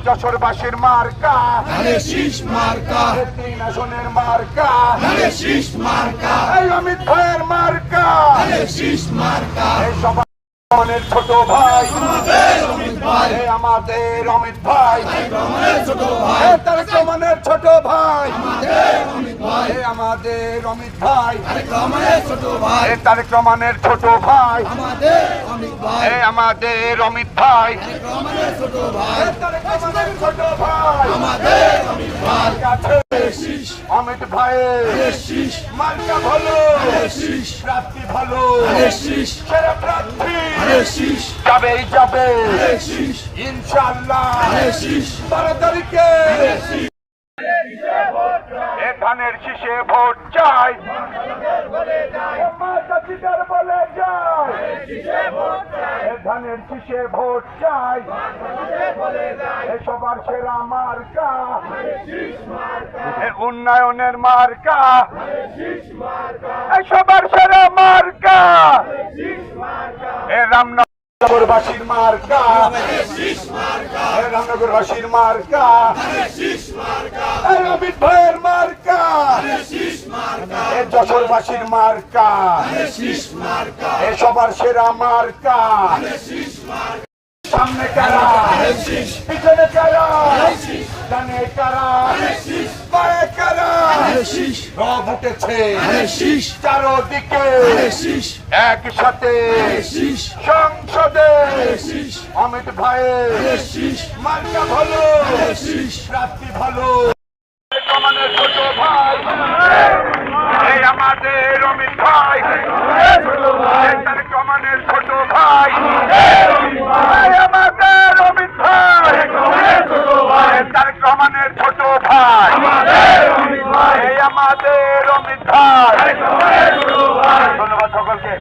যশোরবাসীর মার্কা ধানের শীষ মার্কা, 3 আসনের মার্কা ধানের শীষ মার্কা, এই অমিত ভাইয়ের মার্কা ধানের শীষ মার্কা। এই সবার রহমানের ছোট ভাই আমাদের অমিত ভাই, এই আমাদের অমিত ভাই রহমানের ছোট ভাই, এই তারেক রহমানের ছোট ভাই আমাদের অমিত ভাই, এই আমাদের অমিত ভাই রহমানের ছোট ভাই, এই তারেক রহমানের ছোট ভাই আমাদের অমিত ভাই, এই আমাদের অমিত ভাই রহমানের ছোট ভাই, এই তারেক রহমানের ছোট ভাই আমাদের অমিত ভাই, কাছে শীষ অমিত ভাইয়ের শীষ মার্কা ভালো শীষ, প্রার্থী ভালো শীষ সেরা প্রার্থী শীষ, যাবেই যাবে শীষ ইনশাআল্লাহ শীষ, 12 তারিখে এ ধানের শীষে ভোট চাই মা চাচিদার বলে যায় এ ধানের শীষে ভোট চাই এ সবার সেরা মার্কা এ উন্নয়নের মার্কা এ সবার সেরা মার্কা এ রামনগরবাসীর মার্কা এ রামনগরবাসীর মার্কা এ অমিত ভাইয়ের মার্কা এ যশোরবাসীর মার্কা এ সবার সেরা মার্কা সামনে কারা পিছনে কারা ডানে কারা বায়ে কারা রব উঠেছে চারোদিকে একসাথে সংসদে অমিত ভাইয়ের মার্কা ভালো প্রার্থী ভালো আমাদের ছোট ভাই এই আমাদের অমিত ভাই তারেক রহমানের ছোট ভাই এই আমাদের অমিত ভাই তারেক রহমানের ছোট ভাই এই আমাদের অমিত ভাই ধন্যবাদ সকলকে।